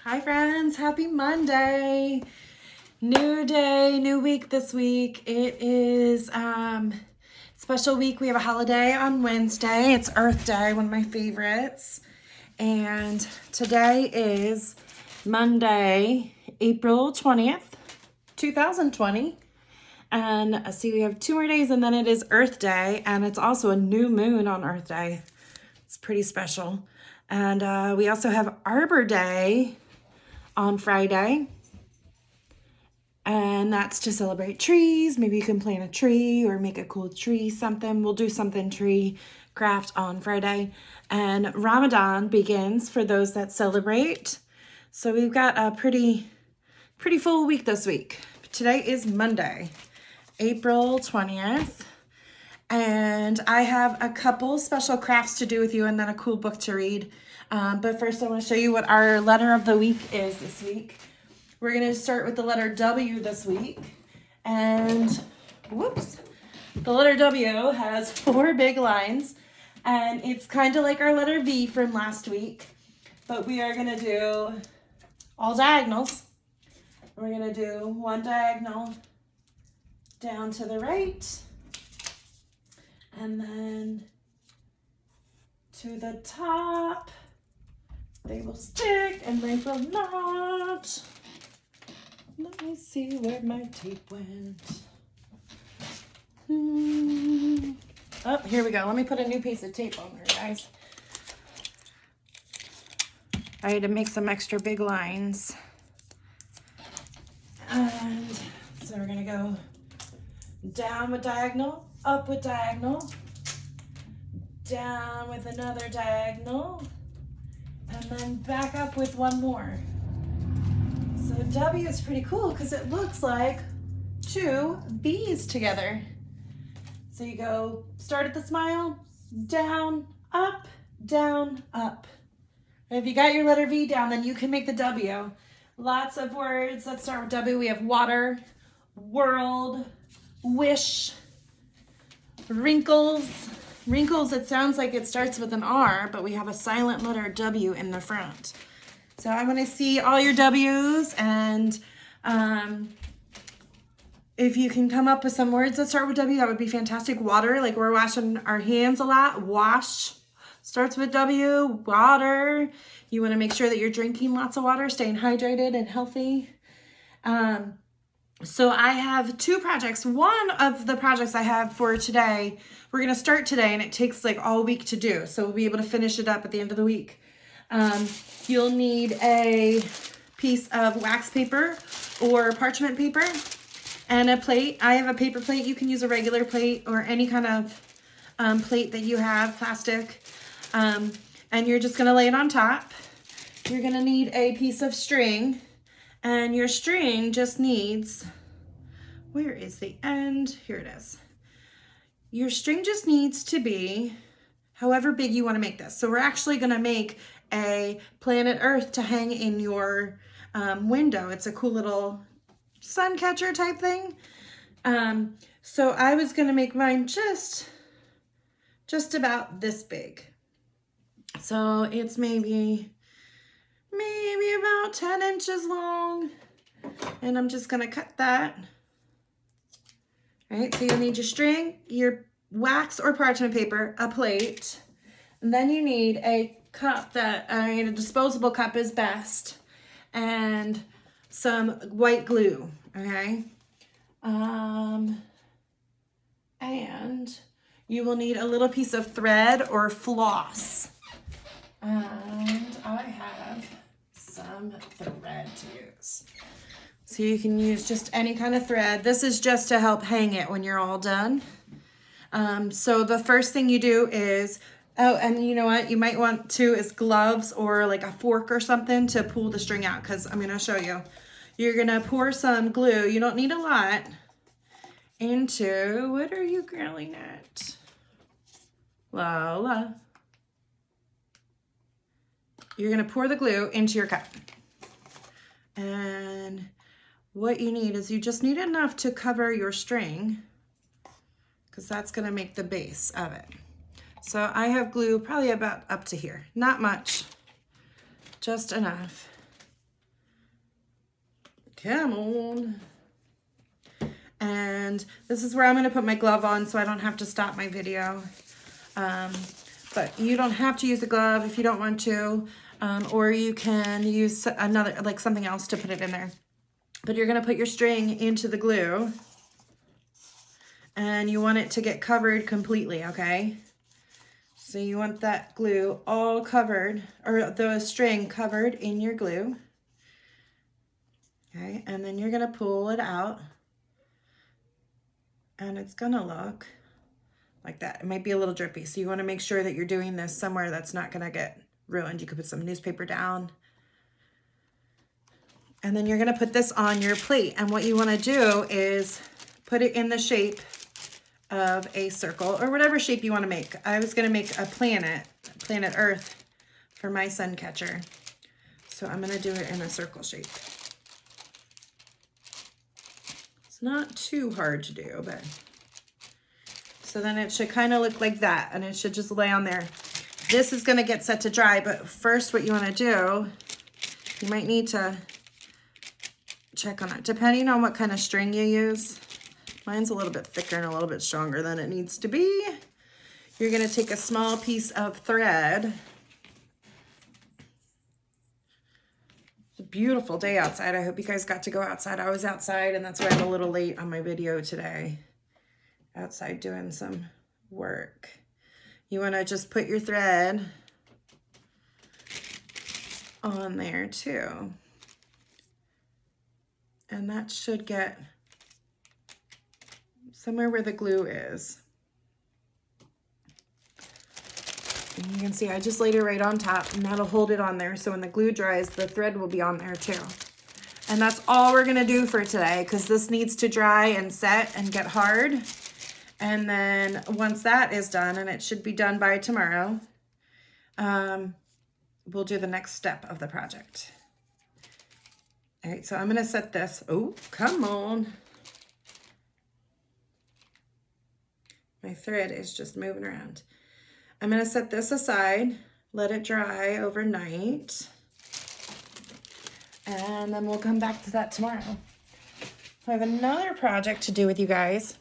Hi friends, happy Monday. New day, new week this week. It is special week. We have a holiday on Wednesday. It's Earth Day, one of my favorites. And today is Monday, April 20th, 2020. And see, we have 2 more days and then it is Earth Day, and it's also a new moon on Earth Day. It's pretty special. And we also have Arbor Day on Friday, and that's to celebrate trees. Maybe you can plant a tree or make a cool tree something. We'll do something tree craft on Friday. And Ramadan begins for those that celebrate. So we've got a pretty full week this week. Today is Monday, April 20th. And I have a couple special crafts to do with you and then a cool book to read. But first I want to show you what our letter of the week is this week. We're going to start with the letter W this week. And whoops, the letter W has 4 big lines. And it's kind of like our letter V from last week. But we are going to do all diagonals. We're going to do one diagonal down to the right. And then to the top. They will stick and they will not. Let me see where my tape went. Oh, here we go. Let me put a new piece of tape on there, guys. I had to make some extra big lines. And so we're going to go down with diagonal, up with diagonal, down with another diagonal, and then back up with one more. So W is pretty cool because it looks like 2 V's together. So you go, start at the smile, down, up, down, up. And if you got your letter V down, then you can make the W. Lots of words that start with W. We have water, world, wish, wrinkles. Wrinkles, it sounds like it starts with an R, but we have a silent letter W in the front. So I want to see all your W's, and if you can come up with some words that start with W, that would be fantastic. Water, like we're washing our hands a lot. Wash starts with W. Water. You want to make sure that you're drinking lots of water, staying hydrated and healthy. So I have 2 projects. One of the projects I have for today, we're going to start today, and it takes like all week to do. So we'll be able to finish it up at the end of the week. You'll need a piece of wax paper or parchment paper and a plate. I have a paper plate. You can use a regular plate or any kind of plate that you have, plastic. And you're just going to lay it on top. You're going to need a piece of string. And your string just needs, where is the end? Here it is. Your string just needs to be however big you want to make this. So we're actually going to make a planet Earth to hang in your window. It's a cool little sun catcher type thing. So I was going to make mine just about this big. So it's maybe about 10 inches long, and I'm just gonna cut that. All right, so you'll need your string, your wax or parchment paper, a plate, and then you need a cup a disposable cup is best, and some white glue, okay? And you will need a little piece of thread or floss. And I have some thread to use. So you can use just any kind of thread. This is just to help hang it when you're all done. So the first thing you do is, oh, and you know what you might want to is gloves or like a fork or something to pull the string out, because I'm going to show you. You're going to pour some glue. You don't need a lot. Into, what are you grilling at? Lola. You're going to pour the glue into your cup. And what you need is you just need enough to cover your string, because that's going to make the base of it. So I have glue probably about up to here. Not much, just enough. Come on. And this is where I'm going to put my glove on so I don't have to stop my video. But you don't have to use a glove if you don't want to, or you can use another, like something else to put it in there. But you're going to put your string into the glue and you want it to get covered completely, okay? So you want that glue all covered, or the string covered in your glue. Okay, and then you're going to pull it out and it's going to look like that. It might be a little drippy, so you want to make sure that you're doing this somewhere that's not going to get ruined. You could put some newspaper down. And then you're going to put this on your plate, and what you want to do is put it in the shape of a circle or whatever shape you want to make. I was going to make a planet Earth for my sun catcher, so I'm going to do it in a circle shape. It's not too hard to do, but so then it should kind of look like that, and it should just lay on there. This is going to get set to dry, but first what you want to do, you might need to check on it, depending on what kind of string you use. Mine's a little bit thicker and a little bit stronger than it needs to be. You're going to take a small piece of thread. It's a beautiful day outside. I hope you guys got to go outside. I was outside, and that's why I'm a little late on my video today. Outside doing some work. You want to just put your thread on there too. And that should get somewhere where the glue is. And you can see I just laid it right on top, and that'll hold it on there, so when the glue dries, the thread will be on there too. And that's all we're gonna do for today, because this needs to dry and set and get hard. And then once that is done, and it should be done by tomorrow, we'll do the next step of the project. All right, so I'm gonna set this, oh, come on. My thread is just moving around. I'm gonna set this aside, let it dry overnight, and then we'll come back to that tomorrow. I have another project to do with you guys.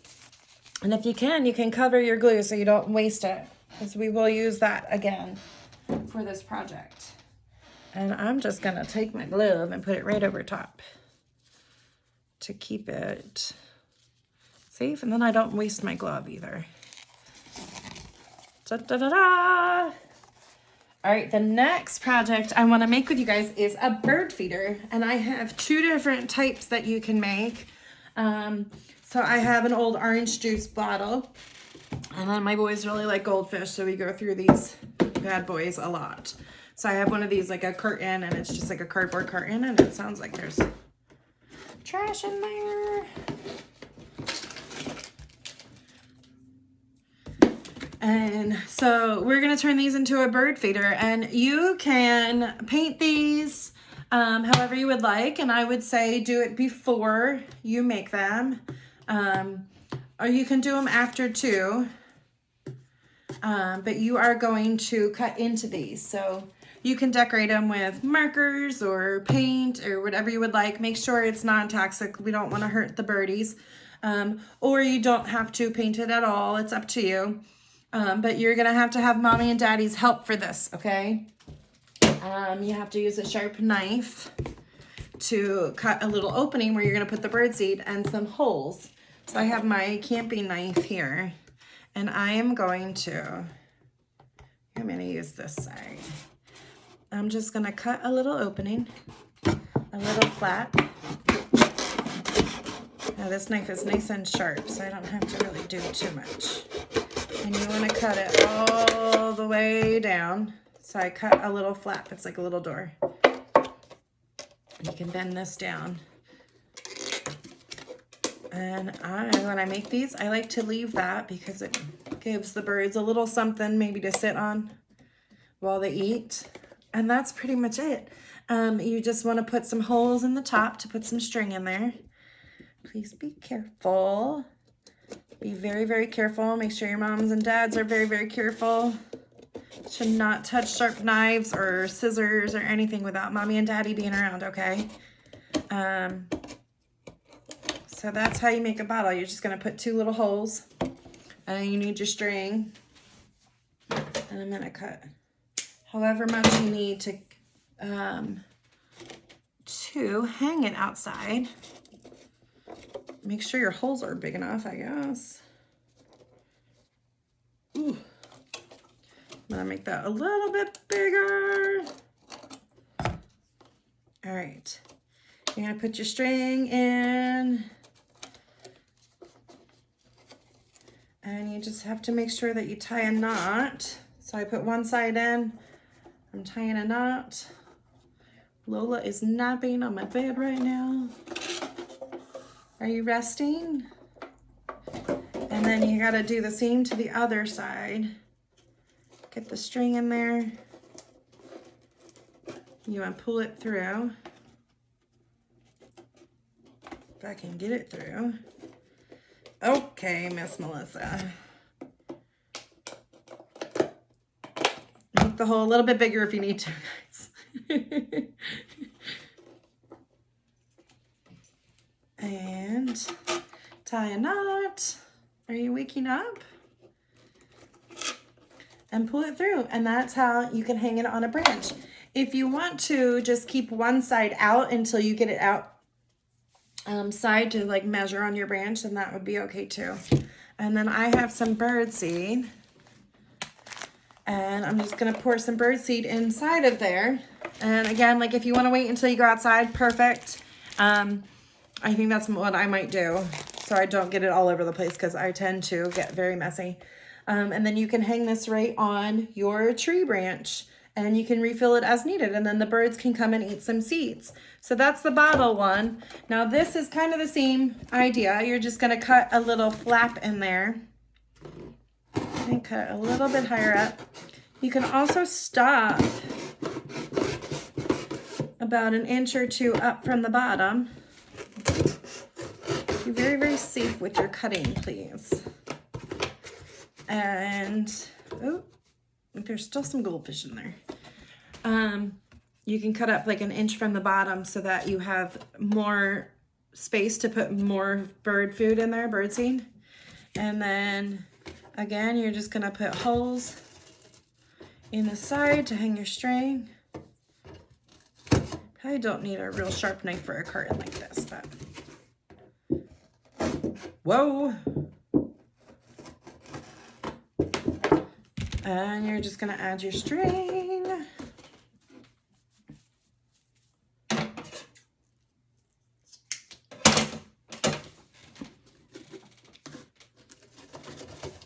And if you can cover your glue so you don't waste it, because we will use that again for this project. And I'm just gonna take my glove and put it right over top to keep it safe, and then I don't waste my glove either. Da-da-da-da! All right, the next project I wanna make with you guys is a bird feeder, and I have two different types that you can make. So I have an old orange juice bottle, and then my boys really like goldfish, so we go through these bad boys a lot. So I have one of these, like a curtain, and it's just like a cardboard curtain, and it sounds like there's trash in there. And so we're gonna turn these into a bird feeder, and you can paint these however you would like, and I would say do it before you make them. Or you can do them after too, but you are going to cut into these. So you can decorate them with markers or paint or whatever you would like. Make sure it's non-toxic. We don't want to hurt the birdies. Or you don't have to paint it at all. It's up to you. But you're going to have mommy and daddy's help for this, okay? You have to use a sharp knife to cut a little opening where you're going to put the birdseed and some holes. So I have my camping knife here, and I am going to use this side. I'm just going to cut a little opening, a little flap. Now this knife is nice and sharp, so I don't have to really do too much. And you want to cut it all the way down. So I cut a little flap. It's like a little door. You can bend this down. And when I make these, I like to leave that because it gives the birds a little something maybe to sit on while they eat. And that's pretty much it. You just want to put some holes in the top to put some string in there. Please be careful. Be very, very careful. Make sure your moms and dads are very, very careful. Should not touch sharp knives or scissors or anything without mommy and daddy being around, okay? So that's how you make a bottle. You're just gonna put 2 little holes, and you need your string. And I'm gonna cut however much you need to hang it outside. Make sure your holes are big enough, I guess. Ooh. I'm gonna make that a little bit bigger. All right, you're gonna put your string in, and you just have to make sure that you tie a knot. So I put one side in, I'm tying a knot. Lola is napping on my bed right now. Are you resting? And then you gotta do the same to the other side. Get the string in there. You wanna pull it through. If I can get it through. Okay, Miss Melissa. Make the hole a little bit bigger if you need to, guys. And tie a knot. Are you waking up? And pull it through, and that's how you can hang it on a branch. If you want to just keep one side out until you get it out side to like measure on your branch, then that would be okay too. And then I have some bird seed, and I'm just gonna pour some bird seed inside of there. And again, like if you want to wait until you go outside, perfect. I think that's what I might do, so I don't get it all over the place, because I tend to get very messy. And then you can hang this right on your tree branch, and you can refill it as needed, and then the birds can come and eat some seeds. So that's the bottle one. Now this is kind of the same idea. You're just gonna cut a little flap in there and cut a little bit higher up. You can also stop about 1 inch or 2 up from the bottom. Be very, very safe with your cutting, please. And, oh, there's still some goldfish in there. You can cut up like 1 inch from the bottom so that you have more space to put more bird food in there, bird seed. And then, again, you're just gonna put holes in the side to hang your string. Probably don't need a real sharp knife for a curtain like this, but. Whoa. And you're just gonna add your string.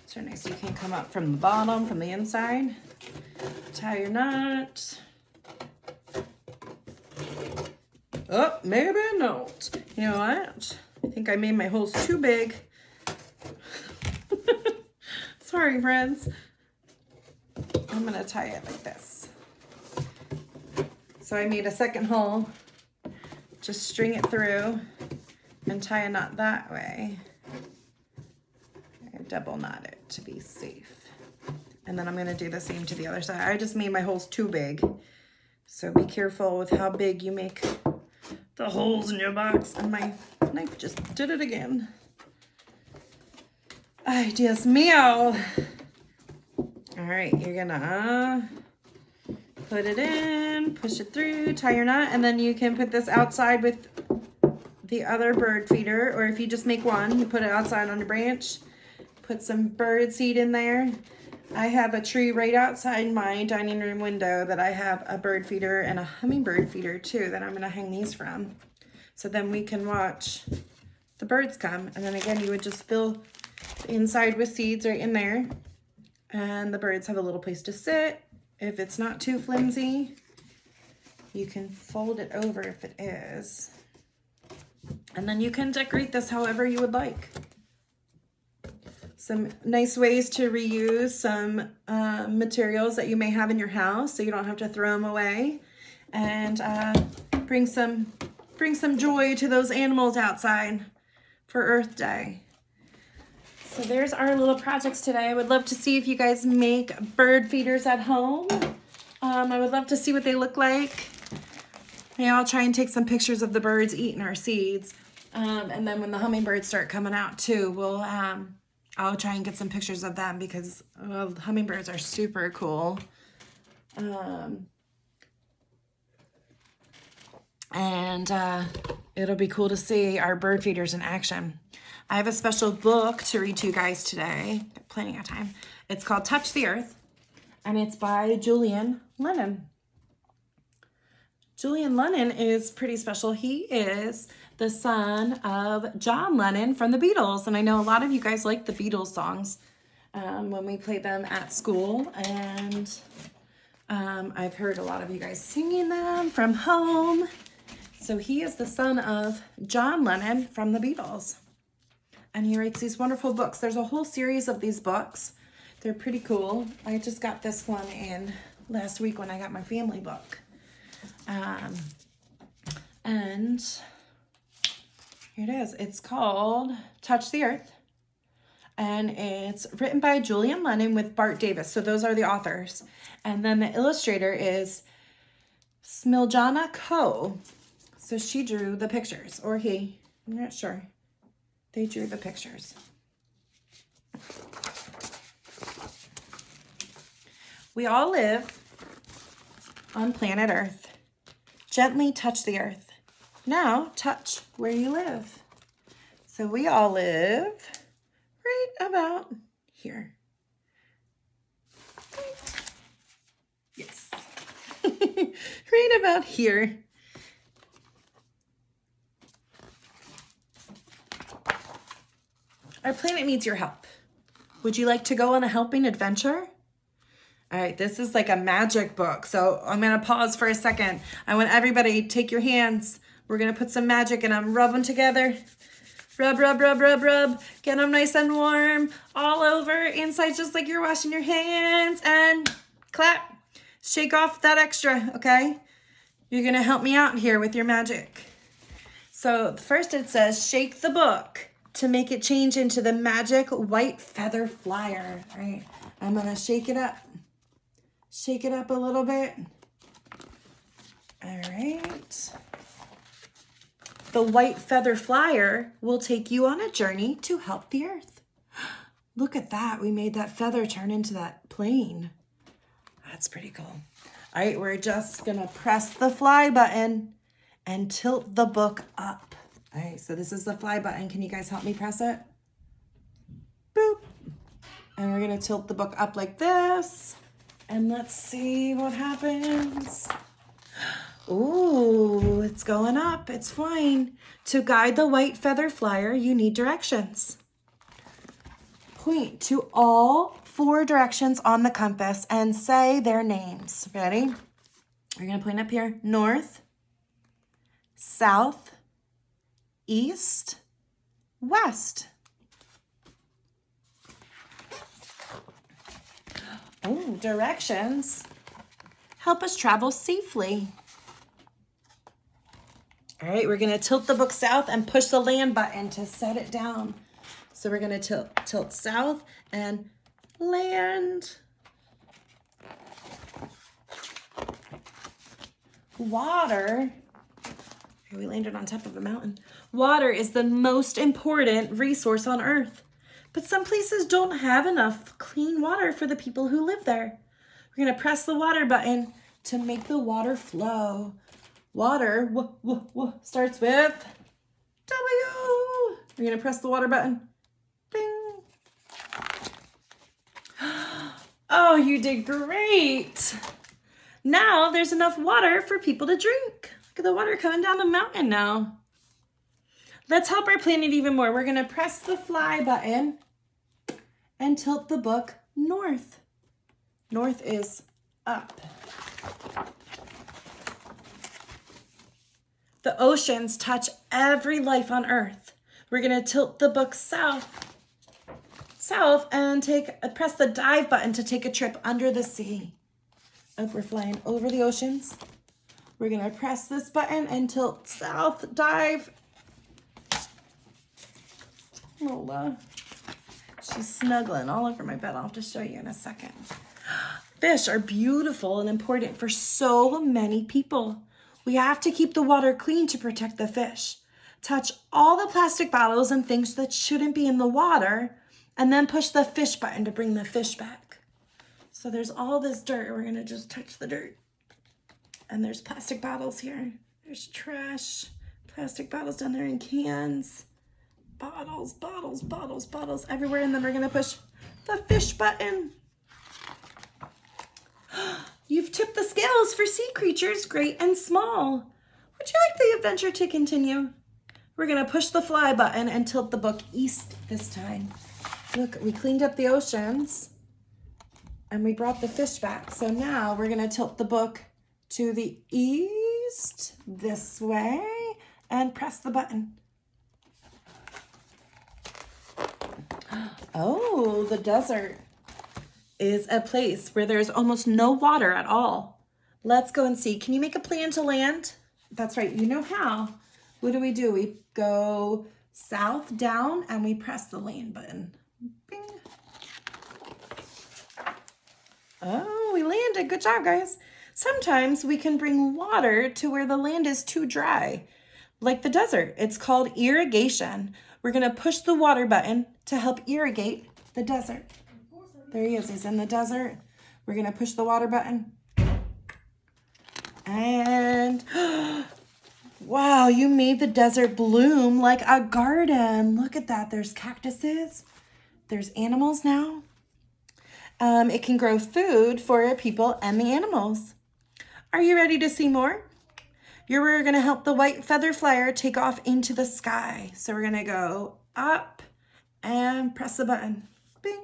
So nice, you can come up from the bottom, from the inside. Tie your knot. Oh, maybe not. You know what? I think I made my holes too big. Sorry, friends. I'm gonna tie it like this. So I made a second hole. Just string it through and tie a knot that way. I double knot it to be safe. And then I'm gonna do the same to the other side. I just made my holes too big. So be careful with how big you make the holes in your box. And my knife just did it again. Ay, Dios mío. All right, you're gonna put it in, push it through, tie your knot, and then you can put this outside with the other bird feeder, or if you just make one, you put it outside on a branch, put some bird seed in there. I have a tree right outside my dining room window that I have a bird feeder and a hummingbird feeder too that I'm gonna hang these from. So then we can watch the birds come. And then again, you would just fill the inside with seeds right in there. And the birds have a little place to sit. If it's not too flimsy, you can fold it over if it is. And then you can decorate this however you would like. Some nice ways to reuse some materials that you may have in your house so you don't have to throw them away. And bring some joy to those animals outside for Earth Day. So there's our little projects today. I would love to see if you guys make bird feeders at home. I would love to see what they look like. Maybe I'll try and take some pictures of the birds eating our seeds. And then when the hummingbirds start coming out too, I'll try and get some pictures of them because hummingbirds are super cool. And it'll be cool to see our bird feeders in action. I have a special book to read to you guys today. Plenty of time. It's called Touch the Earth, and it's by Julian Lennon. Julian Lennon is pretty special. He is the son of John Lennon from the Beatles, and I know a lot of you guys like the Beatles songs when we play them at school, and I've heard a lot of you guys singing them from home. So he is the son of John Lennon from the Beatles. And he writes these wonderful books. There's a whole series of these books. They're pretty cool. I just got this one in last week when I got my family book. And here it is. It's called Touch the Earth. And it's written by Julian Lennon with Bart Davis. So those are the authors. And then the illustrator is Smiljana Ko. So she drew the pictures, or he, I'm not sure. They drew the pictures. We all live on planet Earth. Gently touch the earth. Now touch where you live. So we all live right about here. Yes. Right about here. Our planet needs your help. Would you like to go on a helping adventure? All right, this is like a magic book. So I'm going to pause for a second. I want everybody to take your hands. We're going to put some magic in them. Rub them together. Rub, rub, rub, rub, rub. Get them nice and warm all over inside, just like you're washing your hands. And clap. Shake off that extra, okay? You're going to help me out here with your magic. So first it says, shake the book to make it change into the magic white feather flyer. All right, I'm going to shake it up. Shake it up a little bit. All right. The white feather flyer will take you on a journey to help the earth. Look at that. We made that feather turn into that plane. That's pretty cool. All right, we're just going to press the fly button and tilt the book up. All right, so this is the fly button. Can you guys help me press it? Boop. And we're going to tilt the book up like this. And let's see what happens. Ooh, it's going up. It's flying. To guide the white feather flyer, you need directions. Point to all 4 directions on the compass and say their names. Ready? We're going to point up here. North, south, east, west. Oh, directions help us travel safely. All right, we're going to tilt the book south and push the land button to set it down. So we're going to tilt south and land. Water. Here, we landed on top of a mountain. Water is the most important resource on Earth. But some places don't have enough clean water for the people who live there. We're going to press the water button to make the water flow. Water starts with W. We're going to press the water button. Ding. Oh, you did great. Now there's enough water for people to drink. Look at the water coming down the mountain now. Let's help our planet even more. We're going to press the fly button and tilt the book north. North is up. The oceans touch every life on Earth. We're going to tilt the book south and press the dive button to take a trip under the sea. Oh, we're flying over the oceans. We're going to press this button and tilt south, dive. Lola, she's snuggling all over my bed. I'll have to show you in a second. Fish are beautiful and important for so many people. We have to keep the water clean to protect the fish. touch all the plastic bottles and things that shouldn't be in the water, and then push the fish button to bring the fish back. So there's all this dirt. We're gonna just touch the dirt. And there's plastic bottles here. There's trash, plastic bottles down there in cans. Bottles everywhere. And then we're gonna push the fish button. You've tipped the scales for sea creatures, great and small. Would you like the adventure to continue? We're gonna push the fly button and tilt the book east this time. Look, we cleaned up the oceans and we brought the fish back. So now we're gonna tilt the book to the east this way and press the button. Oh, the desert is a place where there's almost no water at all. Let's go and see. Can you make a plan to land? That's right, you know how. What do? We go south down and we press the land button. Bing. Oh, we landed. Good job, guys. Sometimes we can bring water to where the land is too dry, like the desert. It's called irrigation. We're going to push the water button to help irrigate the desert. There he is. He's in the desert. We're going to push the water button. And wow, you made the desert bloom like a garden. Look at that. There's cactuses. There's animals now. It can grow food for people and the animals. Are you ready to see more? We're going to help the white feather flyer take off into the sky. So we're going to go up and press the button. Bing.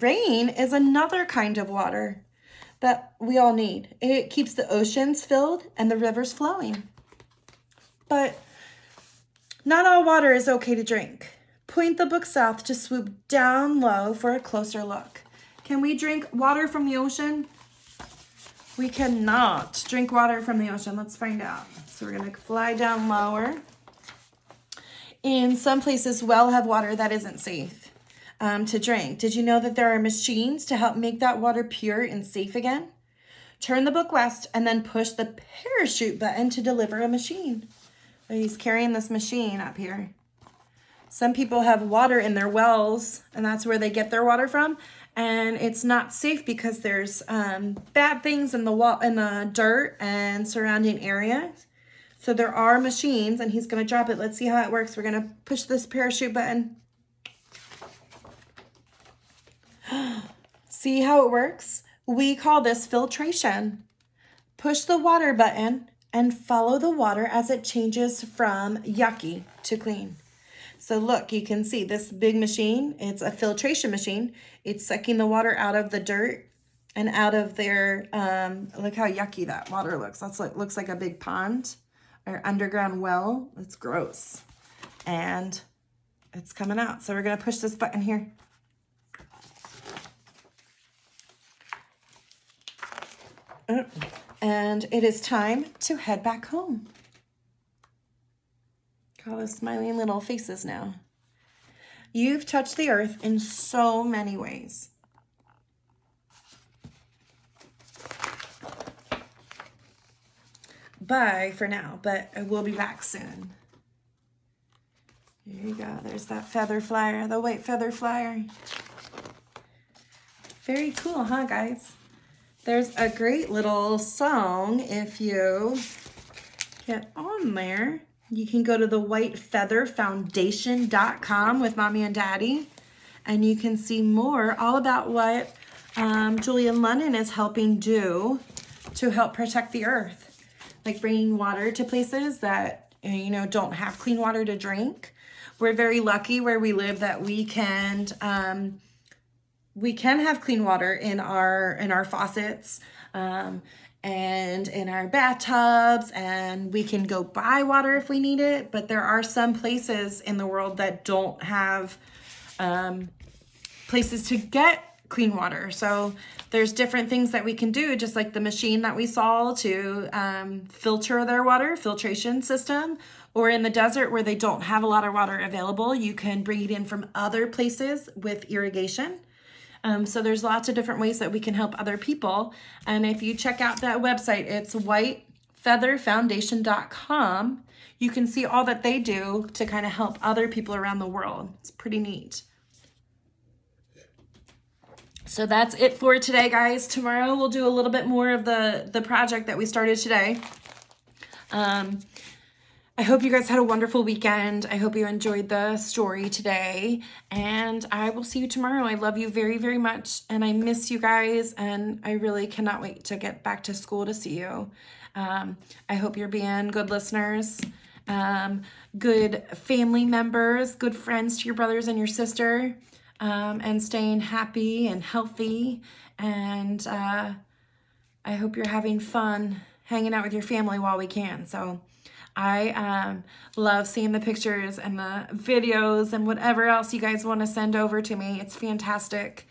Rain is another kind of water that we all need. It keeps the oceans filled and the rivers flowing. But not all water is okay to drink. Point the book south to swoop down low for a closer look. Can we drink water from the ocean? We cannot drink water from the ocean. Let's find out. So we're going to fly down lower. In some places, well have water that isn't safe to drink. Did you know that there are machines to help make that water pure and safe again? Turn the book west and then push the parachute button to deliver a machine. So he's carrying this machine up here. Some people have water in their wells, and that's where they get their water from. And it's not safe because there's bad things in the dirt and surrounding areas. So there are machines, and he's going to drop it. Let's see how it works. We're going to push this parachute button. See how it works? We call this filtration. Push the water button and follow the water as it changes from yucky to clean. So look, you can see this big machine. It's a filtration machine. It's sucking the water out of the dirt and out of their, look how yucky that water looks. Looks like a big pond or underground well. It's gross. And it's coming out. So we're going to push this button here. And it is time to head back home. All those smiling little faces now. You've touched the earth in so many ways. Bye for now, but I will be back soon. Here you go. There's that feather flyer, the white feather flyer. Very cool, huh, guys? There's a great little song if you get on there. You can go to the whitefeatherfoundation.com with Mommy and Daddy, and you can see more all about what Julian Lennon is helping do to help protect the earth, like bringing water to places that, you know, don't have clean water to drink. We're very lucky where we live that we can have clean water in our faucets. And in our bathtubs, and we can go buy water if we need it, but there are some places in the world that don't have places to get clean water. So there's different things that we can do, just like the machine that we saw to filter their water, filtration system, or in the desert where they don't have a lot of water available, you can bring it in from other places with irrigation. So there's lots of different ways that we can help other people. And if you check out that website, it's featherfoundation.com, you can see all that they do to kind of help other people around the world. It's pretty neat. So that's it for today, guys. Tomorrow we'll do a little bit more of the project that we started today. I hope you guys had a wonderful weekend. I hope you enjoyed the story today, and I will see you tomorrow. I love you very, very much, and I miss you guys, and I really cannot wait to get back to school to see you. I hope you're being good listeners, good family members, good friends to your brothers and your sister, and staying happy and healthy, and I hope you're having fun hanging out with your family while we can. So I love seeing the pictures and the videos and whatever else you guys want to send over to me. It's fantastic.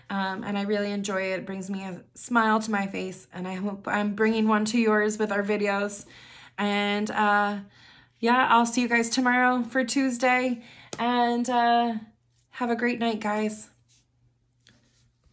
And I really enjoy it. It brings me a smile to my face, and I hope I'm bringing one to yours with our videos. And yeah, I'll see you guys tomorrow for Tuesday, and have a great night, guys.